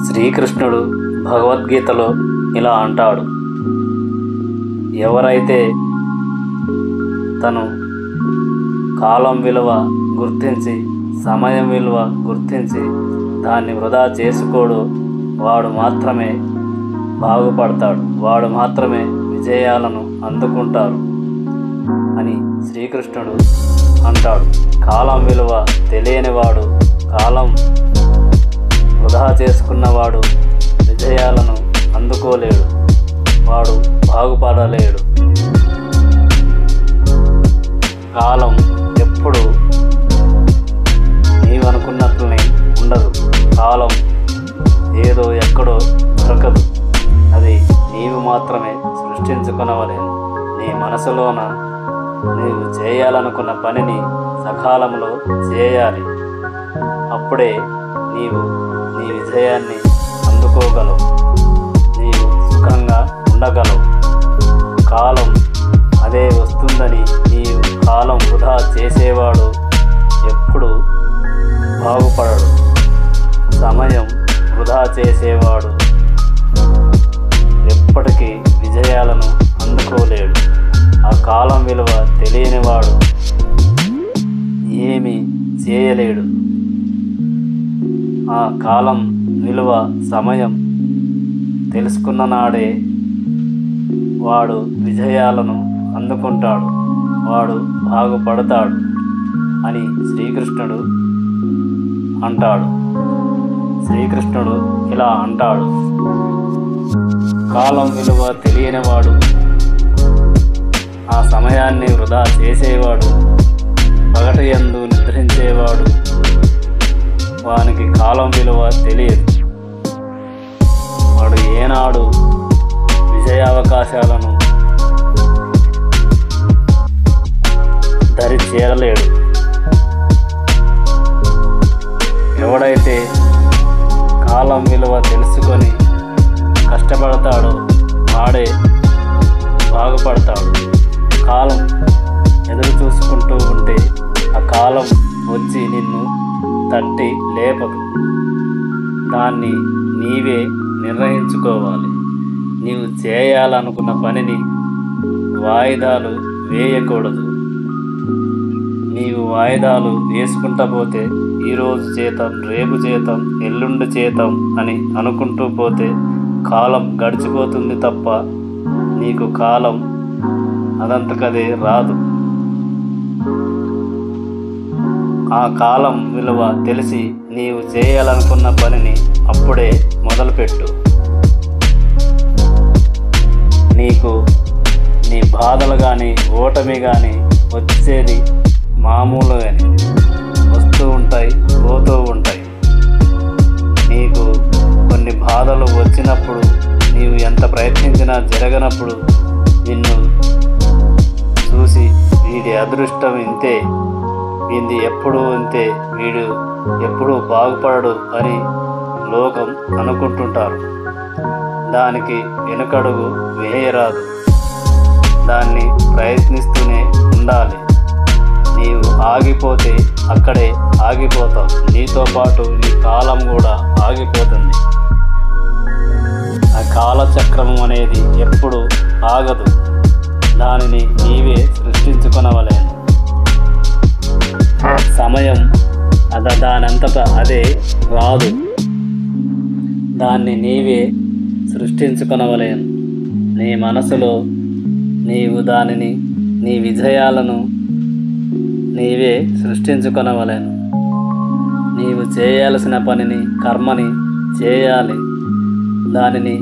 శ్రీకృష్ణుడు భగవద్గీతలో ఇలా అంటాడు, ఎవరైతే తను కాలం విలువ గుర్తించి, సమయం విలువ గుర్తించి దాన్ని వృధా చేసుకోడు, వాడు మాత్రమే బాగుపడతాడు, వాడు మాత్రమే విజయాలను అందుకుంటారు అని శ్రీకృష్ణుడు అంటాడు. కాలం విలువ తెలియనివాడు, కాలం వృధా చేసుకున్నవాడు విజయాలను అందుకోలేడు, వాడు బాగుపడలేడు. కాలం ఎప్పుడు నీవనుకున్నట్లనే ఉండదు. కాలం ఏదో ఎక్కడో దొరకదు. అది నీవు మాత్రమే సృష్టించుకొనవలేను. నీ మనసులోన నీవు చేయాలనుకున్న పనిని సకాలంలో చేయాలి. అప్పుడే నీవు నీ విజయాన్ని అందుకోగలవు, నీవు సుఖంగా ఉండగలవు. కాలం అదే వస్తుందని నీవు కాలం వృధా చేసేవాడు ఎప్పుడు బాగుపడడు. సమయం వృధా చేసేవాడు ఎప్పటికీ విజయాలను అందుకోలేడు. ఆ కాలం విలువ తెలియనివాడు ఏమీ చేయలేడు. ఆ కాలం విలువ, సమయం తెలుసుకున్న నాడే వాడు విజయాలను అందుకుంటాడు, వాడు బాగుపడతాడు అని శ్రీకృష్ణుడు అంటాడు. శ్రీకృష్ణుడు ఇలా అంటాడు, కాలం విలువ తెలియనివాడు, ఆ సమయాన్ని వృధా చేసేవాడు, పగటి యందు నిద్రించేవాడు, వానికి కాలం విలువ తెలియదు. వాడు ఏనాడు విజయావకాశాలను దరి చేరలేడు. ఎవడైతే కాలం విలువ తెలుసుకొని కష్టపడతాడో వాడే బాగుపడతాడు. కాలం ఎదురు చూసుకుంటూ ఉంటే ఆ కాలం వచ్చి నిన్ను తట్టి లేపదు. దాన్ని నీవే నిర్ణయించుకోవాలి. నీవు చేయాలనుకున్న పనిని వాయిదాలు వేయకూడదు. నీవు వాయిదాలు వేసుకుంటా పోతే ఈరోజు చేద్దాం, రేపు చేద్దాం, ఎల్లుండి చేద్దాం అని అనుకుంటూ పోతే కాలం గడిచిపోతుంది తప్ప నీకు కాలం అదంతకదే రాదు. ఆ కాలం విలువ తెలిసి నీవు చేయాలనుకున్న పనిని అప్పుడే మొదలుపెట్టు. నీకు నీ బాధలు కానీ ఓటమి కానీ వచ్చేది మామూలుగానే వస్తూ ఉంటాయి, పోతూ ఉంటాయి. నీకు కొన్ని బాధలు వచ్చినప్పుడు, నీవు ఎంత ప్రయత్నించినా జరగనప్పుడు నిన్ను చూసి వీడి అదృష్టం ఇంతే, వీడి ఎప్పుడూ ఇంతే, వీడు ఎప్పుడూ బాగుపడడు అని లోకం అనుకుంటుంటారు. దానికి వెనుకడుగు వేయరాదు. దాన్ని ప్రయత్నిస్తూనే ఉండాలి. నీవు ఆగిపోతే అక్కడే ఆగిపోతావు. నీతో పాటు నీ కాలం కూడా ఆగిపోతుంది. ఆ కాలచక్రం అనేది ఎప్పుడు ఆగదు. దానిని నీవే సృష్టించుకొనవలేను. సమయం దానంతటా అదే రాదు. దాన్ని నీవే సృష్టించుకొనవలేను. నీ మనసులో నీవు దానిని, నీ విజయాలను నీవే సృష్టించుకొనవలేను. నీవు చేయాల్సిన పనిని, కర్మని చేయాలి. దానిని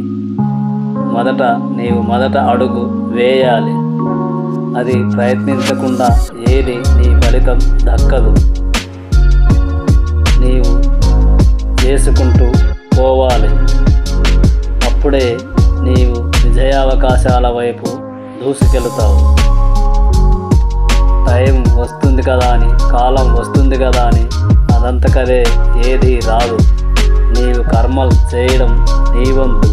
నీవు మొదట అడుగు వేయాలి. అది ప్రయత్నించకుండా ఏది నీ ఫలితం దక్కదు. నీవు చేసుకుంటూ పోవాలి. అప్పుడే నీవు విజయావకాశాల వైపు దూసుకెళుతావు. టైం వస్తుంది కదా అని, కాలం వస్తుంది కదా అని అదంతకదే ఏది రాదు. నీవు కర్మలు చేయడం నీ వంతు.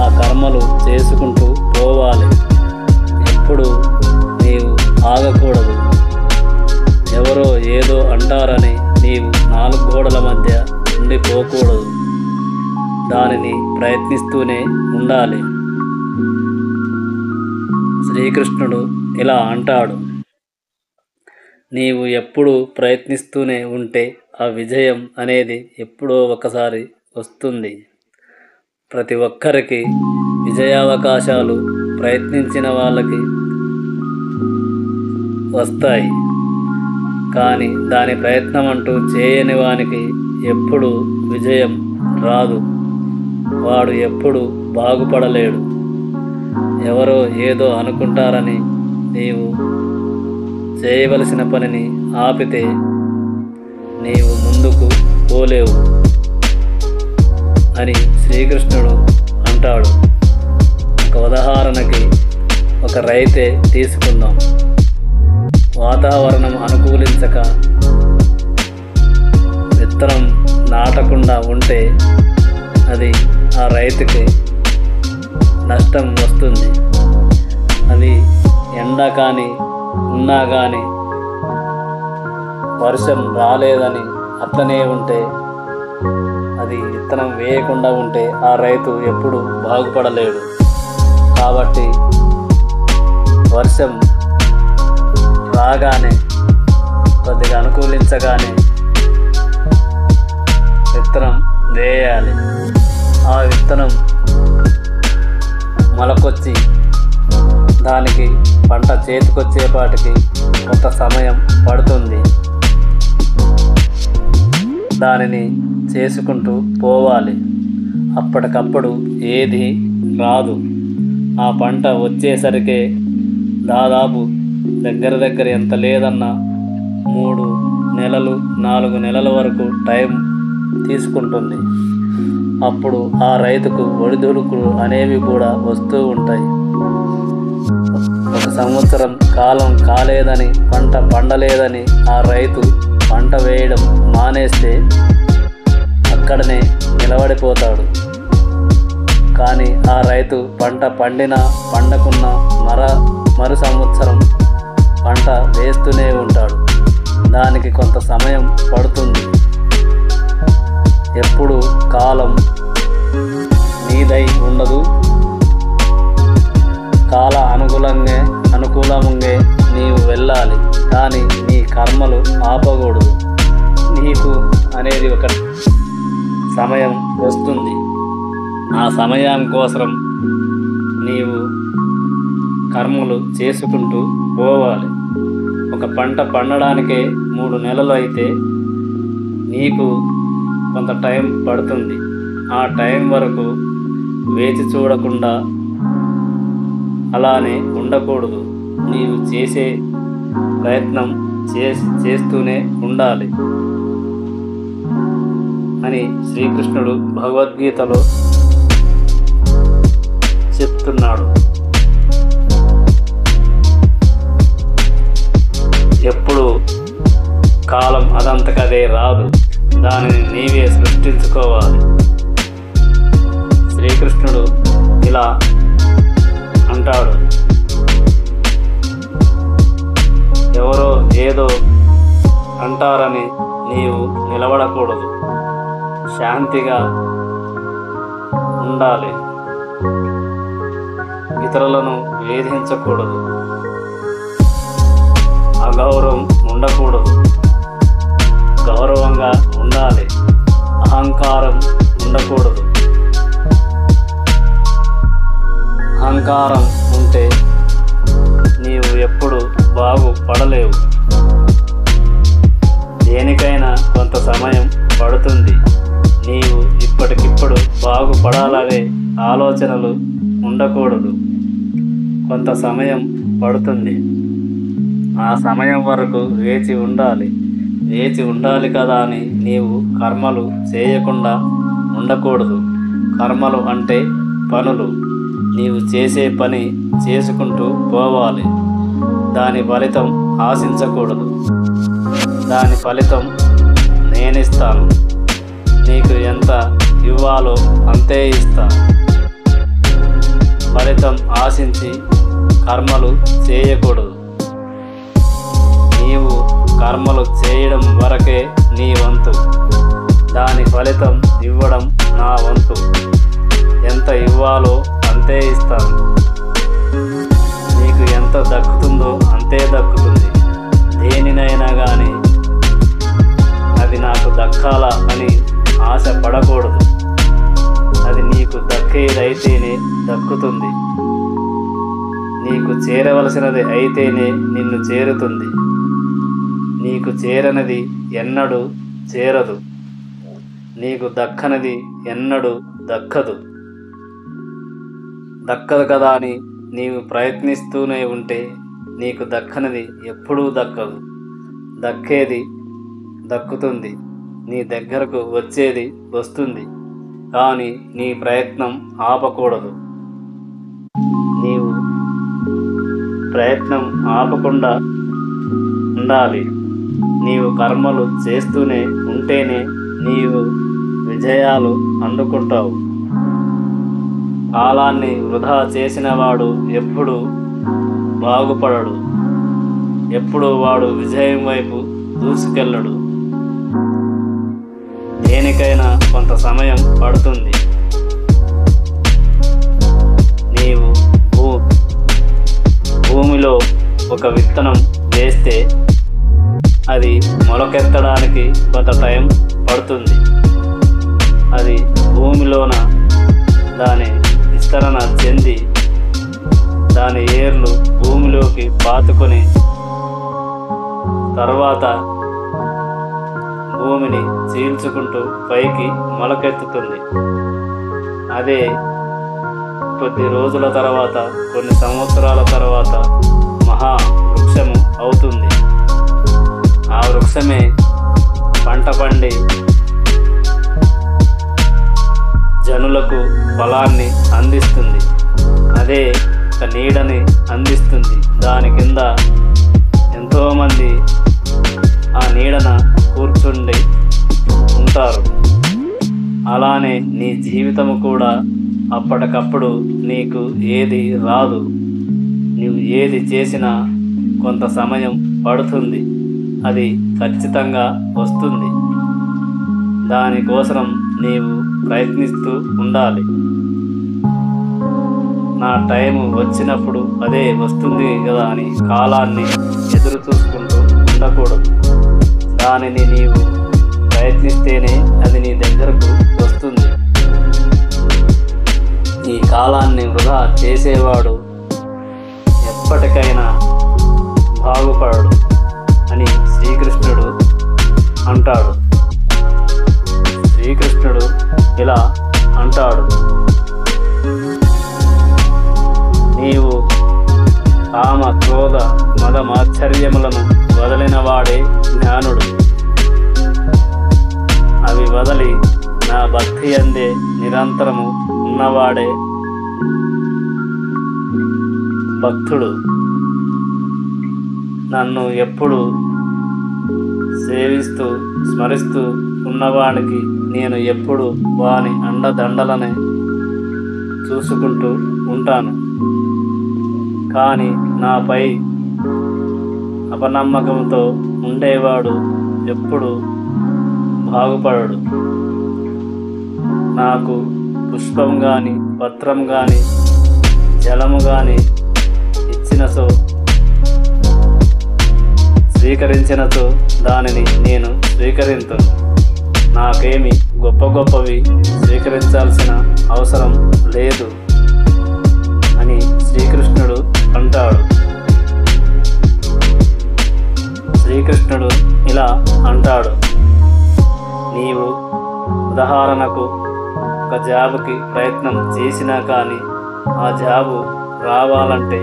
ఆ కర్మలు చేసుకుంటూ పోవాలి. ఎప్పుడు నీవు ఆగకూడదు. ఎవరో ఏదో అంటారని నీవు నాలుగు గోడల మధ్య ఉండిపోకూడదు. దానిని ప్రయత్నిస్తూనే ఉండాలి. శ్రీకృష్ణుడు ఇలా అంటాడు, నీవు ఎప్పుడూ ప్రయత్నిస్తూనే ఉంటే ఆ విజయం అనేది ఎప్పుడో ఒకసారి వస్తుంది. ప్రతి ఒక్కరికి విజయావకాశాలు ప్రయత్నించిన వాళ్ళకి వస్తాయి. కానీ దాని ప్రయత్నం అంటూ చేయని వానికి ఎప్పుడు విజయం రాదు. వాడు ఎప్పుడు బాగుపడలేడు. ఎవరో ఏదో అనుకుంటారని నీవు చేయవలసిన పనిని ఆపితే నీవు ముందుకు పోలేవు అని శ్రీకృష్ణుడు అంటాడు. ఒక ఉదాహరణకి ఒక రైతే తీసుకుందాం. వాతావరణం అనుకూలించక విత్తనం నాటకుండా ఉంటే అది ఆ రైతుకి నష్టం వస్తుంది. అది ఎండ కానీ ఉన్నా కానీ వర్షం రాలేదని అట్లనే ఉంటే, అది విత్తనం వేయకుండా ఉంటే ఆ రైతు ఎప్పుడు బాగుపడలేడు. కాబట్టి వర్షం రాగానే కొద్దిగా అనుకూలించగానే విత్తనం వేయాలి. ఆ విత్తనం మొలకొచ్చి దానికి పంట చేతికొచ్చేపాటికి కొంత సమయం పడుతుంది. దానిని చేసుకుంటూ పోవాలి. అప్పటికప్పుడు ఏది రాదు. ఆ పంట వచ్చేసరికే దాదాపు దగ్గర ఎంత లేదన్నా 3 నెలలు 4 నెలల వరకు టైం తీసుకుంటుంది. అప్పుడు ఆ రైతుకు ఒడిదుడుకులు అనేవి కూడా వస్తూ ఉంటాయి. 1 సంవత్సరం కాలం కాలేదని, పంట పండలేదని ఆ రైతు పంట వేయడం మానేస్తే అక్కడనే నిలబడిపోతాడు. కానీ ఆ రైతు పంట పండినా పండకున్నా మరు సంవత్సరం పంట వేస్తూనే ఉంటాడు. దానికి కొంత సమయం పడుతుంది. ఎప్పుడు కాలం నీదై ఉండదు. కాల అనుకూలంగా నీవు వెళ్ళాలి. కానీ నీ కర్మలు ఆపకూడదు. నీకు అనేది ఒక సమయం వస్తుంది. ఆ సమయం కోసం నీవు కర్మలు చేసుకుంటూ పోవాలి. ఒక పంట పండడానికే 3 నెలలు అయితే నీకు కొంత టైం పడుతుంది. ఆ టైం వరకు వేచి చూడకుండా అలానే ఉండకూడదు. నీవు చేసే ప్రయత్నం చేస్తూనే ఉండాలి అని శ్రీకృష్ణుడు భగవద్గీతలో చెప్తున్నాడు. ఎప్పుడు కాలం అదంతకదే రాదు. దానిని నీవే సృష్టించుకోవాలి. శ్రీకృష్ణుడు ఇలా అంటాడు, ఎవరో ఏదో అంటారని నీవు నిలబడకూడదు. శాంతిగా ఉండాలి. ఇతరులను వేధించకూడదు. అగౌరవం ఉండకూడదు. గౌరవంగా ఉండాలి. అహంకారం ఉండకూడదు. అహంకారం ఉంటే నీవు ఎప్పుడు బాగుపడలేవు. దేనికైనా కొంత సమయం పడుతుంది. నీవు ఇప్పటికిప్పుడు బాగుపడాలనే ఆలోచనలు ఉండకూడదు. కొంత సమయం పడుతుంది. ఆ సమయం వరకు వేచి ఉండాలి కదా అని నీవు కర్మలు చేయకుండా ఉండకూడదు. కర్మలు అంటే పనులు. నీవు చేసే పని చేసుకుంటూ పోవాలి. దాని ఫలితం ఆశించకూడదు. దాని ఫలితం నేనిస్తాను. నీకు ఎంత ఇవ్వాలో అంతే ఇస్తాను. ఫలితం ఆశించి కర్మలు చేయకూడదు. నీవు కర్మలు చేయడం వరకే నీ వంతు. దాని ఫలితం ఇవ్వడం నా వంతు. ఎంత ఇవ్వాలో అంతే ఇస్తాను. నీకు ఎంత దక్కుతుందో అంతే దక్కుతుంది. దేనినైనా కానీ అది నాకు దక్కాలా అని ఆశ పడకూడదు. అది నీకు దక్కేదైతేనే దక్కుతుంది. నీకు చేరవలసినది అయితేనే నిన్ను చేరుతుంది. నీకు చేరనిది ఎన్నడూ చేరదు. నీకు దక్కనిది ఎన్నడూ దక్కదు. దక్కదు కదా అని నీవు ప్రయత్నిస్తూనే ఉంటే నీకు దక్కనిది ఎప్పుడూ దక్కదు. దక్కేది దక్కుతుంది. నీ దగ్గరకు వచ్చేది వస్తుంది. కానీ నీ ప్రయత్నం ఆపకూడదు. నీవు ప్రయత్నం ఆపకుండా ఉండాలి. నీవు కర్మలు చేస్తూనే ఉంటేనే నీవు విజయాలు అందుకుంటావు. కాలాన్ని వృధా చేసినవాడు ఎప్పుడు బాగుపడడు. ఎప్పుడు వాడు విజయం వైపు దూసుకెళ్ళడు. దేనికైనా కొంత సమయం పడుతుంది. నీవు భూమిలో ఒక విత్తనం వేస్తే అది మొలకెత్తడానికి కొంత టైం పడుతుంది. అది భూమిలోన దాని విస్తరణ చెంది దాని ఏర్లు భూమిలోకి పాతుకొని తర్వాత భూమిని చీల్చుకుంటూ పైకి మొలకెత్తుతుంది. అదే కొద్ది రోజుల తర్వాత, కొన్ని సంవత్సరాల తర్వాత మహా వృక్షము అవుతుంది. ఆ వృక్షమే పంట పండి జనులకు ఫలాన్ని అందిస్తుంది. అదే ఒక నీడని అందిస్తుంది. దాని కింద ఎంతోమంది ఆ నీడన కూర్చుండి ఉంటారు. అలానే నీ జీవితము కూడా అప్పటికప్పుడు నీకు ఏది రాదు. నీవు ఏది చేసినా కొంత సమయం పడుతుంది. అది ఖచ్చితంగా వస్తుంది. దానికోసం నీవు ప్రయత్నిస్తూ ఉండాలి. నా టైం వచ్చినప్పుడు అదే వస్తుంది కదా అని కాలాన్ని ఎదురు చూసుకుంటూ ఉండకూడదు. దానిని నీవు ప్రయత్నిస్తేనే అది నీ దగ్గరకు వస్తుంది. ఈ కాలాన్ని వృధా చేసేవాడు ఎప్పటికైనా బాగుపడడు అని శ్రీకృష్ణుడు అంటాడు. శ్రీకృష్ణుడు ఇలా అంటాడు, నీవు కామ క్రోధ మద మాత్సర్యములను వదిలినవాడే జ్ఞానుడు. అవి వదలి నా భక్తి అందే నిరంతరము ఉన్నవాడే భక్తుడు. నన్ను ఎప్పుడు సేవిస్తూ స్మరిస్తూ ఉన్నవానికి నేను ఎప్పుడు వాని అండదండలనే చూసుకుంటూ ఉంటాను. కానీ నాపై అపనమ్మకంతో ఉండేవాడు ఎప్పుడు బాగుపడడు. నాకు పుష్పం కానీ పత్రం కానీ జలము కానీ ఇచ్చినచో స్వీకరించినచో దానిని నేను స్వీకరింతును. నాకేమి గొప్ప గొప్పవి స్వీకరించాల్సిన అవసరం లేదు అని శ్రీకృష్ణుడు అంటాడు. శ్రీకృష్ణుడు ఇలా అంటాడు, నీవు ఉదాహరణకు ఒక జాబుకి ప్రయత్నం చేసినా కానీ ఆ జాబు రావాలంటే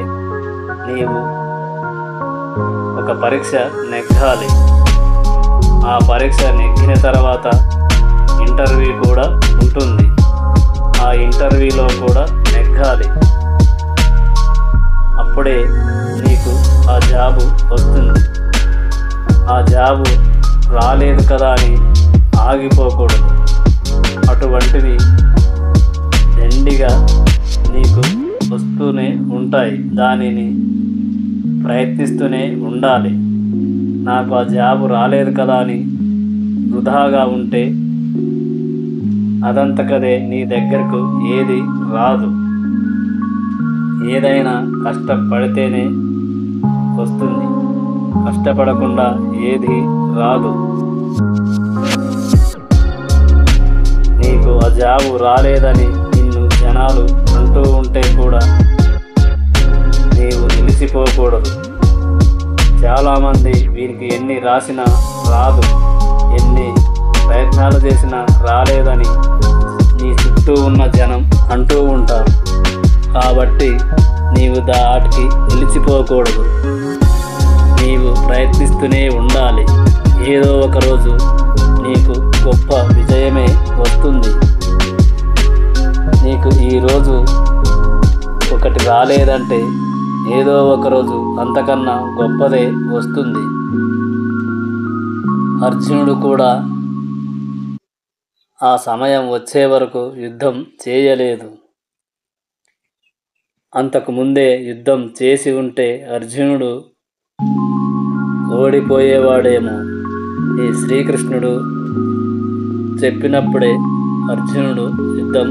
నీవు ఒక పరీక్ష నెగ్గాలి. ఆ పరీక్ష నెగ్గిన తర్వాత ఇంటర్వ్యూ కూడా ఉంటుంది. ఆ ఇంటర్వ్యూలో కూడా నెగ్గాలి. అప్పుడే నీకు ఆ జాబు వస్తుంది. ఆ జాబు రాలేదు కదా అని ఆగిపోకూడదు. అటువంటివి దండిగా నీకు వస్తూనే ఉంటాయి. దానిని ప్రయత్నిస్తూనే ఉండాలి. నాకు ఆ జాబు రాలేదు కదా అని వృధాగా ఉంటే అదంతకదే నీ దగ్గరకు ఏది రాదు. ఏదైనా కష్టపడితేనే వస్తుంది, కష్టపడకుండా ఏది రాదు. నీకు ఆ జాబు రాలేదని నిన్ను జనాలు అంటూ ఉంటే కూడా నీవు నిలిచిపోకూడదు. చాలామంది వీరికి ఎన్ని రాసినా రాదు, ఎన్ని ప్రయత్నాలు చేసినా రాలేదని నీ చుట్టూ ఉన్న జనం అంటూ ఉంటారు. కాబట్టి నీవు దాటికి నిలిచిపోకూడదు. నీవు ప్రయత్నిస్తూనే ఉండాలి. ఏదో ఒకరోజు నీకు గొప్ప విజయమే వస్తుంది. నీకు ఈరోజు ఒకటి రాలేదంటే ఏదో ఒకరోజు అంతకన్నా గొప్పదే వస్తుంది. అర్జునుడు కూడా ఆ సమయం వచ్చే వరకు యుద్ధం చేయలేదు. అంతకు ముందే యుద్ధం చేసి ఉంటే అర్జునుడు ఓడిపోయేవాడేమో. ఈ శ్రీకృష్ణుడు చెప్పినప్పుడే అర్జునుడు యుద్ధం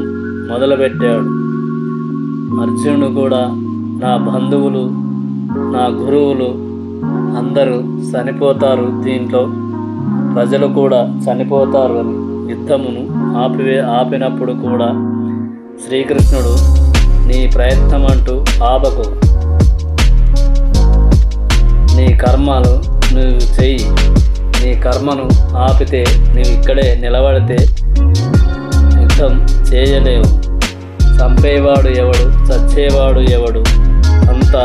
మొదలుపెట్టాడు. అర్జునుడు కూడా నా బంధువులు, నా గురువులు అందరూ చనిపోతారు, దీంట్లో ప్రజలు కూడా చనిపోతారు అని యుద్ధమును ఆపినప్పుడు కూడా శ్రీకృష్ణుడు నీ ప్రయత్నం అంటూ ఆపకు, నీ కర్మలు నువ్వు చెయ్యి, నీ కర్మను ఆపితే నువ్వు ఇక్కడే నిలబడితే యుద్ధం చేయలేవు. చంపేవాడు ఎవడు, చచ్చేవాడు ఎవడు, అంతా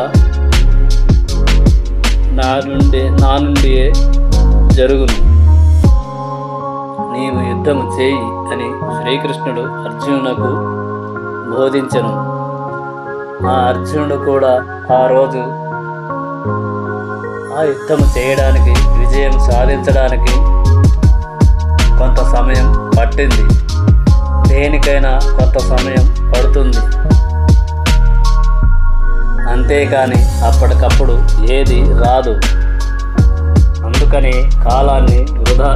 నా నుండియే జరుగును. నీవు యుద్ధం చేయి అని శ్రీకృష్ణుడు అర్జునునకు బోధించెను. ఆ అర్జునుడు కూడా ఆ రోజు ఆ యుద్ధం చేయడానికి, విజయం సాధించడానికి కొంత సమయం పట్టింది. దేనికైనా కొంత సమయం పడుతుంది, అంతేకాని అప్పటికప్పుడు ఏది రాదు. అందుకని కాలాన్ని వృధా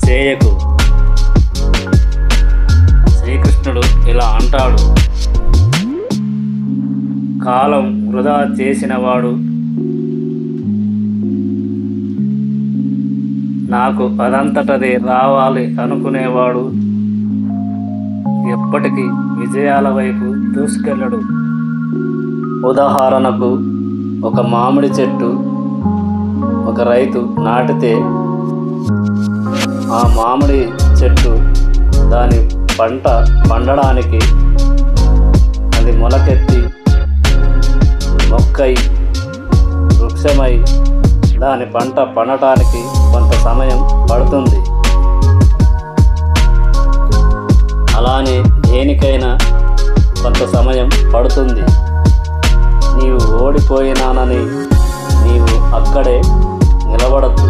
చేయకు. శ్రీకృష్ణుడు ఇలా అంటాడు, కాలం వృధా చేసినవాడు నాకు అదంతటదే రావాలి అనుకునేవాడు ఎప్పటికీ విజయాల వైపు దూసుకెళ్ళడు. ఉదాహరణకు, ఒక మామిడి చెట్టు ఒక రైతు నాటితే ఆ మామిడి చెట్టు దాని పంట పండడానికి, అది మొలకెత్తి మొక్కై వృక్షమై దాని పంట పండటానికి కొంత సమయం పడుతుంది. అలానే దేనికైనా కొంత సమయం పడుతుంది. నీవు ఓడిపోయినానని నీవు అక్కడే నిలబడద్దు.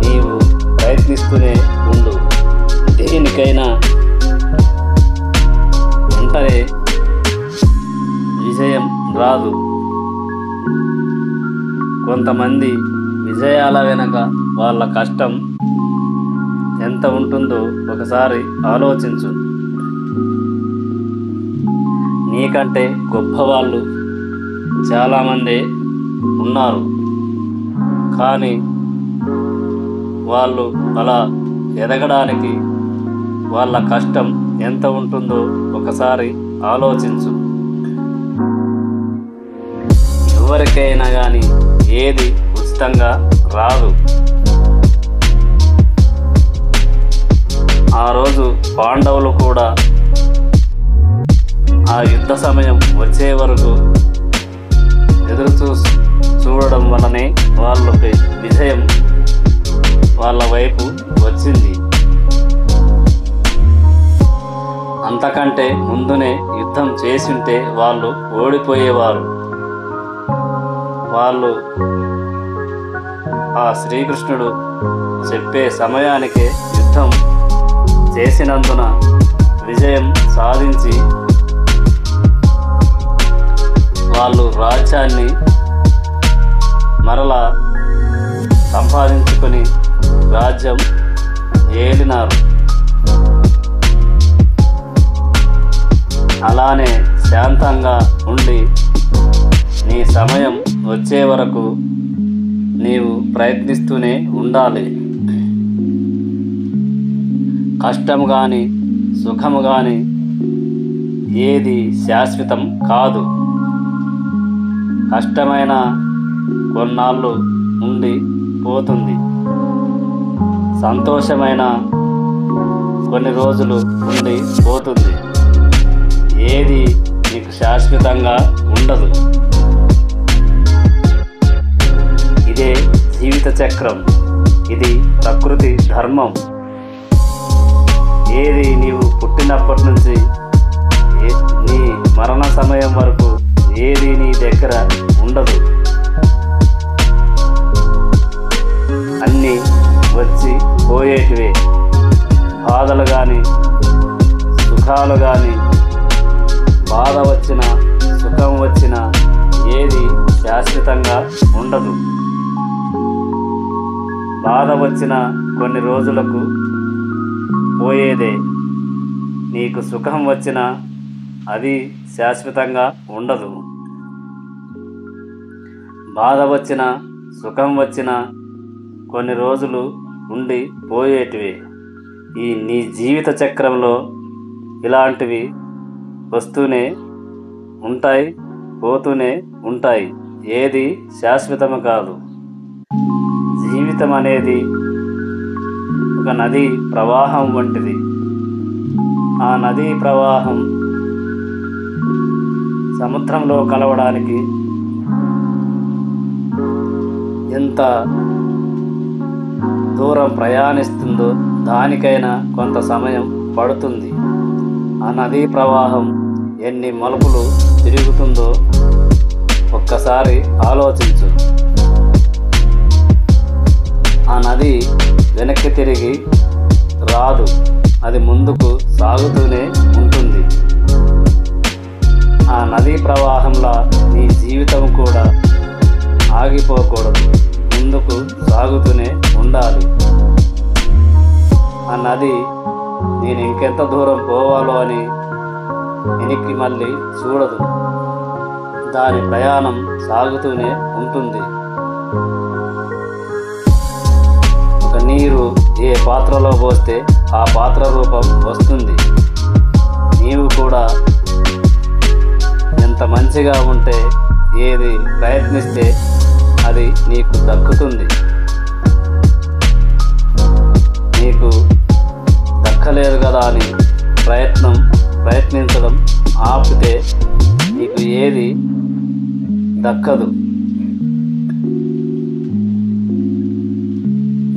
నీవు ప్రయత్నిస్తూనే ఉండు. దేనికైనా వెంటనే విజయం రాదు. కొంతమంది విజయాల వెనక వాళ్ళ కష్టం ఎంత ఉంటుందో ఒకసారి ఆలోచించు. నీకంటే గొప్పవాళ్ళు చాలామంది ఉన్నారు, కానీ వాళ్ళు అలా ఎదగడానికి వాళ్ళ కష్టం ఎంత ఉంటుందో ఒకసారి ఆలోచించు. ఎవరికైనా కానీ ఏది ఉచితంగా రాదు. ఆ రోజు పాండవులు కూడా ఆ యుద్ధ సమయం వచ్చే వరకు ఎదురు చూడడం వలనే వాళ్ళకి విజయం వాళ్ళ వైపు వచ్చింది. అంతకంటే ముందునే యుద్ధం చేసింటే వాళ్ళు ఓడిపోయేవారు. వాళ్ళు ఆ శ్రీకృష్ణుడు చెప్పే సమయానికే యుద్ధం చేసినందున విజయం సాధించి వాళ్ళు రాజ్యాన్ని మరలా సంపాదించుకొని రాజ్యం ఏలినారు. అలానే శాంతంగా ఉండి నీ సమయం వచ్చే వరకు నీవు ప్రయత్నిస్తూనే ఉండాలి. కష్టం కానీ సుఖము కానీ ఏది శాశ్వతం కాదు. కష్టమైన కొన్నాళ్ళు ఉండి పోతుంది, సంతోషమైన కొన్ని రోజులు ఉండి పోతుంది. ఏది నీకు శాశ్వతంగా ఉండదు. ఇదే జీవిత చక్రం, ఇది ప్రకృతి ధర్మం. ఏది నీవు పుట్టినప్పటి నుంచి నీ మరణ సమయం వరకు ఏది నీ దగ్గర ఉండదు. అన్నీ వచ్చి పోయేటివే. బాధలు కానీ సుఖాలు కానీ, బాధ వచ్చినా సుఖం వచ్చినా ఏది శాశ్వతంగా ఉండదు. బాధ వచ్చిన కొన్ని రోజులకు పోయేదే. నీకు సుఖం వచ్చినా అది శాశ్వతంగా ఉండదు. బాధ వచ్చినా సుఖం వచ్చినా కొన్ని రోజులు ఉండి పోయేటివి. ఈ నీ జీవిత చక్రంలో ఇలాంటివి వస్తూనే ఉంటాయి, పోతూనే ఉంటాయి. ఏది శాశ్వతము కాదు. జీవితం అనేది ఒక నదీ ప్రవాహం వంటిది. ఆ నదీ ప్రవాహం సముద్రంలో కలవడానికి ఎంత దూరం ప్రయాణిస్తుందో దానికైనా కొంత సమయం పడుతుంది. ఆ నదీ ప్రవాహం ఎన్ని మలుపులు తిరుగుతుందో ఒక్కసారి ఆలోచించు. ఆ నది వెనక్కి తిరిగి రాదు, అది ముందుకు సాగుతూనే ఉంటుంది. ఆ నదీ ప్రవాహంలా నీ జీవితం కూడా ఆగిపోకూడదు, ముందుకు సాగుతూనే ఉండాలి. ఆ నది నేను ఇంకెంత దూరం పోవాలో అని వెనక్కి మళ్ళీ చూడదు, దాని ప్రయాణం సాగుతూనే ఉంటుంది. ఒక నీరు ఏ పాత్రలో పోస్తే ఆ పాత్ర రూపం వస్తుంది. నీవు కూడా ఎంత మంచిగా ఉంటే, ఏది ప్రయత్నిస్తే అది నీకు దక్కుతుంది. నీకు దక్కలేదు కదా అని ప్రయత్నించడం ఆపితే నీకు ఏది దక్కదు.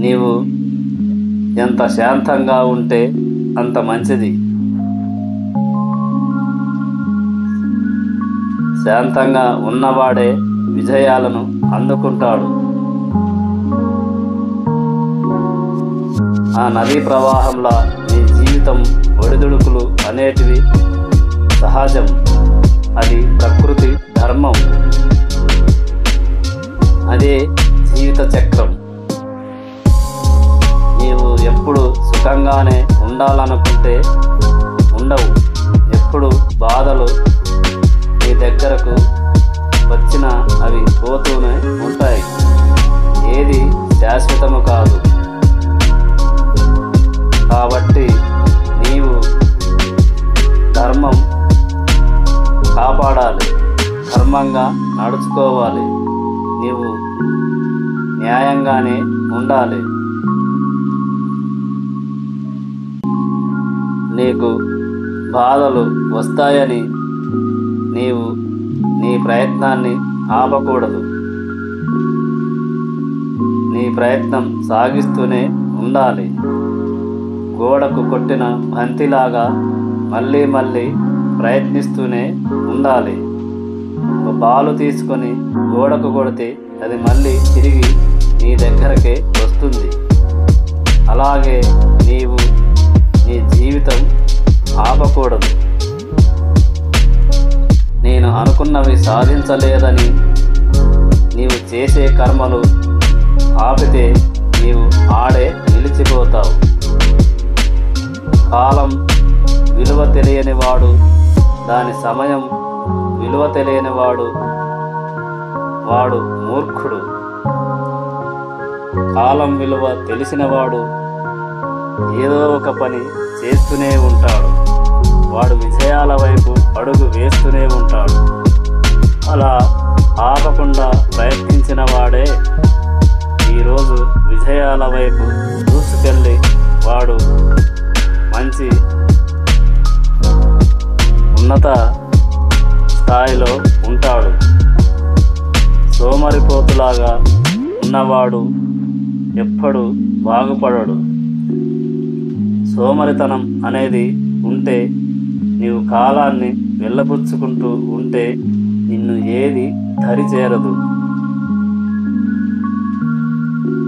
నీవు ఎంత శాంతంగా ఉంటే అంత మంచిది. శాంతంగా ఉన్నవాడే విజయాలను అందుకుంటాడు. ఆ నదీ ప్రవాహంలో నీ జీవితం ఒడిదుడుకులు అనేటివి సహజం, అది ప్రకృతి ధర్మం. అదే జీవిత చక్రం. నీవు ఎప్పుడు సుఖంగానే ఉండాలనుకుంటే ఉండవు. ఎప్పుడు బాధలు నీ దగ్గరకు వచ్చినా అవి పోతూనే ఉంటాయి. ఏది శాశ్వతము కాదు. కాబట్టి నీవు ధర్మం కాపాడాలి, ధర్మంగా నడుచుకోవాలి, నీవు న్యాయంగానే ఉండాలి. నీకు బాధలు వస్తాయని నీవు నీ ప్రయత్నాన్ని ఆపకూడదు. నీ ప్రయత్నం సాగిస్తూనే ఉండాలి. గోడకు కొట్టిన బంతిలాగా మళ్ళీ మళ్ళీ ప్రయత్నిస్తూనే ఉండాలి. ఒక బాలు తీసుకొని గోడకు కొడితే అది మళ్ళీ తిరిగి నీ దగ్గరకే వస్తుంది. అలాగే నీవు నీ జీవితం ఆపకూడదు. నేను అనుకున్నవి సాధించలేదని నీవు చేసే కర్మలు ఆపితే నీవు ఆడే నిలిచిపోతావు. కాలం విలువ తెలియని వాడు దాని సమయం విలువ తెలియనివాడు వాడు మూర్ఖుడు. కాలం విలువ తెలిసినవాడు ఏదో ఒక పని చేస్తూనే ఉంటాడు. వాడు విజయాల వైపు అడుగు వేస్తూనే ఉంటాడు. అలా ఆగకుండా ప్రయత్నించిన వాడే ఈరోజు విజయాల వైపు దూసుకెళ్ళి వాడు మంచి ఉన్నత స్థాయిలో ఉంటాడు. సోమరిపోతులాగా ఉన్నవాడు ఎప్పుడు బాగుపడడు. సోమరితనం అనేది ఉంటే, నీవు కాలాన్ని వెళ్ళబుచ్చుకుంటూ ఉంటే నిన్ను ఏది దరి చేరదు.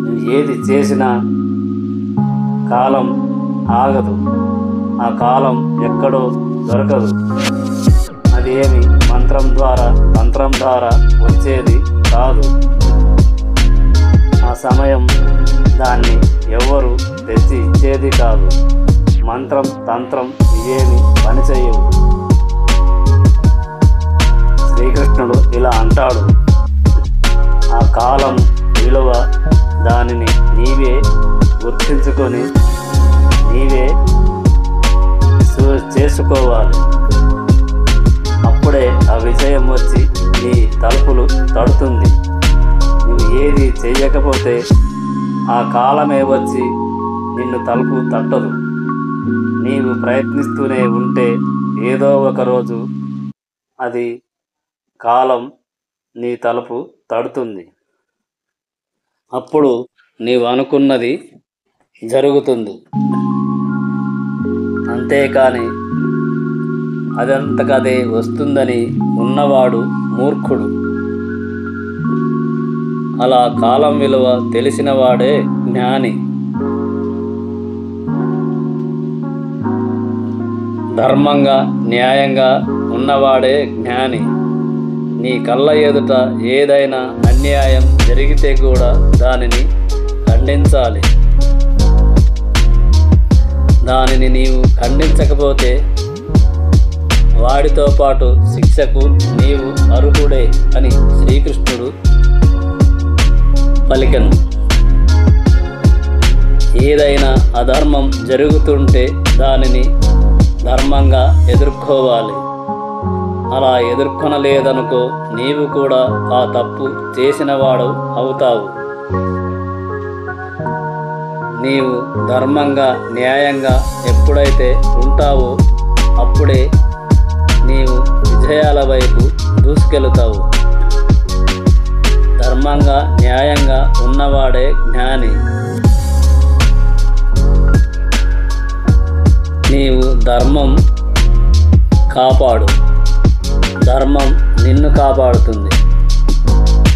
నువ్వు ఏది చేసినా కాలం ఆగదు. ఆ కాలం ఎక్కడో దొరకదు. అది ఏమి మంత్రం ద్వారా తంత్రం ద్వారా వచ్చేది కాదు. ఆ సమయం దాన్ని ఎవ్వరు తెచ్చి ఇచ్చేది కాదు. మంత్రం తంత్రం ఇవేమి పనిచేయవు. శ్రీకృష్ణుడు ఇలా అంటాడు, ఆ కాలం విలువ దానిని నీవే గుర్తించుకొని నీవే చేసుకోవాలి. అప్పుడే ఆ విజయం వచ్చి నీ తలుపులు తడుతుంది. నువ్వు ఏది చెయ్యకపోతే ఆ కాలమే వచ్చి నిన్ను తలుపు తట్టదు. నీవు ప్రయత్నిస్తూనే ఉంటే ఏదో ఒక రోజు అది కాలం నీ తలుపు తడుతుంది. అప్పుడు నీవు అనుకున్నది జరుగుతుంది. అంతేకాని అదంతకదే వస్తుందని ఉన్నవాడు మూర్ఖుడు. అలా కాలం విలువ తెలిసినవాడే జ్ఞాని. ధర్మంగా న్యాయంగా ఉన్నవాడే జ్ఞాని. నీ కళ్ళ ఎదుట ఏదైనా అన్యాయం జరిగితే కూడా దానిని ఖండించాలి. దానిని నీవు ఖండించకపోతే వాడితో పాటు శిక్షకు నీవు అర్హుడే అని శ్రీకృష్ణుడు పలికెను. ఏదైనా అధర్మం జరుగుతుంటే దానిని ధర్మంగా ఎదుర్కోవాలి. అలా ఎదుర్కొనలేదనుకో నీవు కూడా ఆ తప్పు చేసినవాడు అవుతావు. నీవు ధర్మంగా న్యాయంగా ఎప్పుడైతే ఉంటావో అప్పుడే నీవు విజయాల వైపు దూసుకెళుతావు. ధర్మంగా న్యాయంగా ఉన్నవాడే జ్ఞాని. నీవు ధర్మం కాపాడు, ధర్మం నిన్ను కాపాడుతుంది.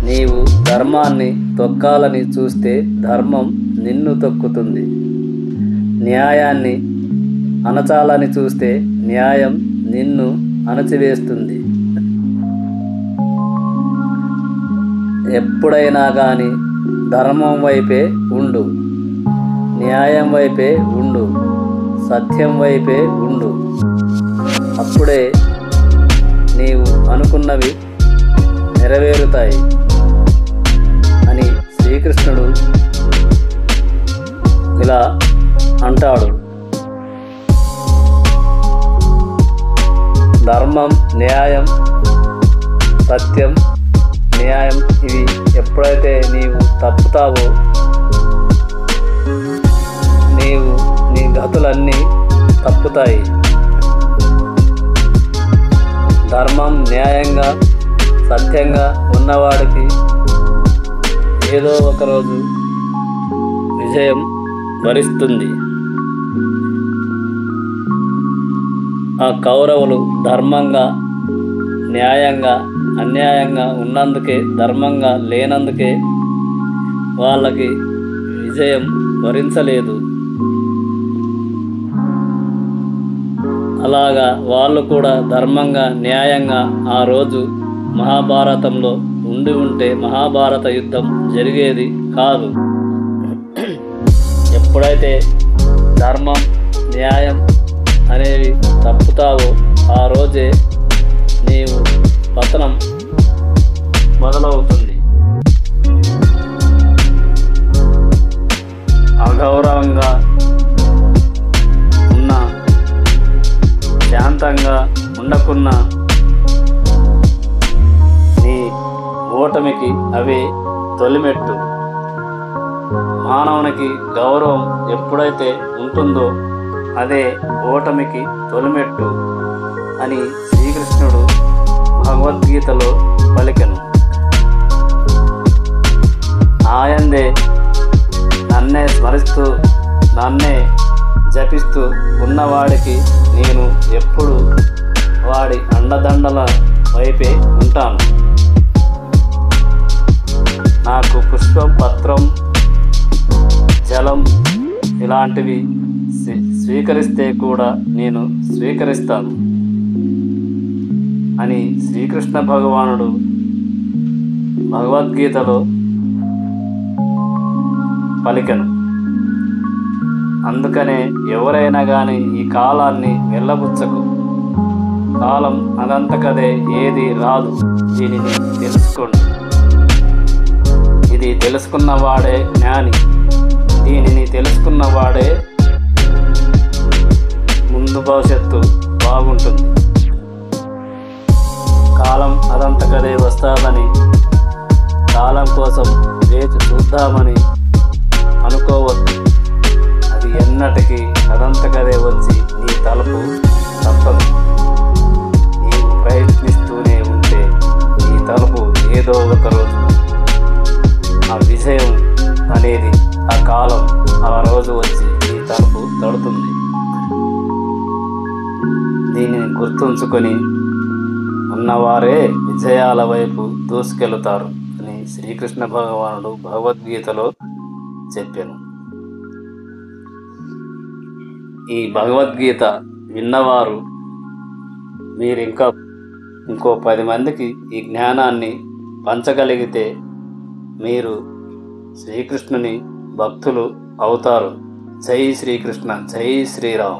నీవు ధర్మాన్ని తొక్కాలని చూస్తే ధర్మం నిన్ను తొక్కుతుంది. న్యాయాన్ని అణచాలని చూస్తే న్యాయం నిన్ను అణచివేస్తుంది. ఎప్పుడైనా కానీ ధర్మం వైపే ఉండు, న్యాయం వైపే ఉండు, సత్యం వైపే ఉండు. అప్పుడే నీవు అనుకున్నవి నెరవేరుతాయి అని శ్రీకృష్ణుడు ఇలా అంటాడు. ధర్మం, న్యాయం, సత్యం, న్యాయం ఇవి ఎప్పుడైతే నీవు తప్పుతావో నీవు నీ గతులన్నీ తప్పుతాయి. ధర్మం న్యాయంగా సత్యంగా ఉన్నవాడికి ఏదో ఒకరోజు విజయం వరిస్తుంది. ఆ కౌరవులు ధర్మంగా న్యాయంగా అన్యాయంగా ఉన్నందుకే, ధర్మంగా లేనందుకే వాళ్ళకి విజయం వరించలేదు. అలాగా వాళ్ళు కూడా ధర్మంగా న్యాయంగా ఆ రోజు మహాభారతంలో ఉండి ఉంటే మహాభారత యుద్ధం జరిగేది కాదు. ఎప్పుడైతే ధర్మం న్యాయం అనేవి తప్పుతావో ఆ రోజే నీవు పతనం మొదలవుతుంది. అగౌరవంగా ఉన్న, శాంతంగా ఉండకున్నా నీ ఓటమికి అవే తొలిమెట్టు. మానవునికి గౌరవం ఎప్పుడైతే ఉంటుందో అదే ఓటమికి తొలిమెట్టు అని శ్రీకృష్ణుడు భగవద్గీతలో పలికెను. ఆయందే నన్నే స్మరిస్తూ నన్నే జపిస్తూ ఉన్నవాడికి నేను ఎప్పుడు వాడి అండదండల వైపే ఉంటాను. నాకు పుష్పం, పత్రం, జలం ఇలాంటివి స్వీకరిస్తే కూడా నేను స్వీకరిస్తాను అని శ్రీకృష్ణ భగవానుడు భగవద్గీతలో పలికెను. అందుకనే ఎవరైనా కానీ ఈ కాలాన్ని వెళ్ళబుచ్చకు. కాలం అదంతకదే ఏది రాదు. దీనిని తెలుసుకోండి. ఇది తెలుసుకున్నవాడే జ్ఞాని. దీనిని తెలుసుకున్నవాడే ముందు భవిష్యత్తు బాగుంటుంది. కాలం అదంతకదే వస్తాదని, కాలం కోసం వేచి చూద్దామని అనుకోవద్దు. అది ఎన్నటికీ అదంతకదే వచ్చి నీ తలుపు తప్పదు. నీవు ప్రయత్నిస్తూనే ఉంటే నీ తలుపు ఏదో ఒక రోజు ఆ విజయం అనేది, ఆ కాలం ఆ రోజు వచ్చి నీ తలుపు తడుతుంది. దీనిని గుర్తుంచుకొని ఉన్నవారే విజయాల వైపు దూసుకెళుతారు అని శ్రీకృష్ణ భగవానుడు భగవద్గీతలో చెప్పాను. ఈ భగవద్గీత విన్నవారు మీరు ఇంకో 10 మందికి ఈ జ్ఞానాన్ని పంచగలిగితే మీరు శ్రీకృష్ణుని భక్తులు అవుతారు. జై శ్రీకృష్ణ, జై శ్రీరామ్.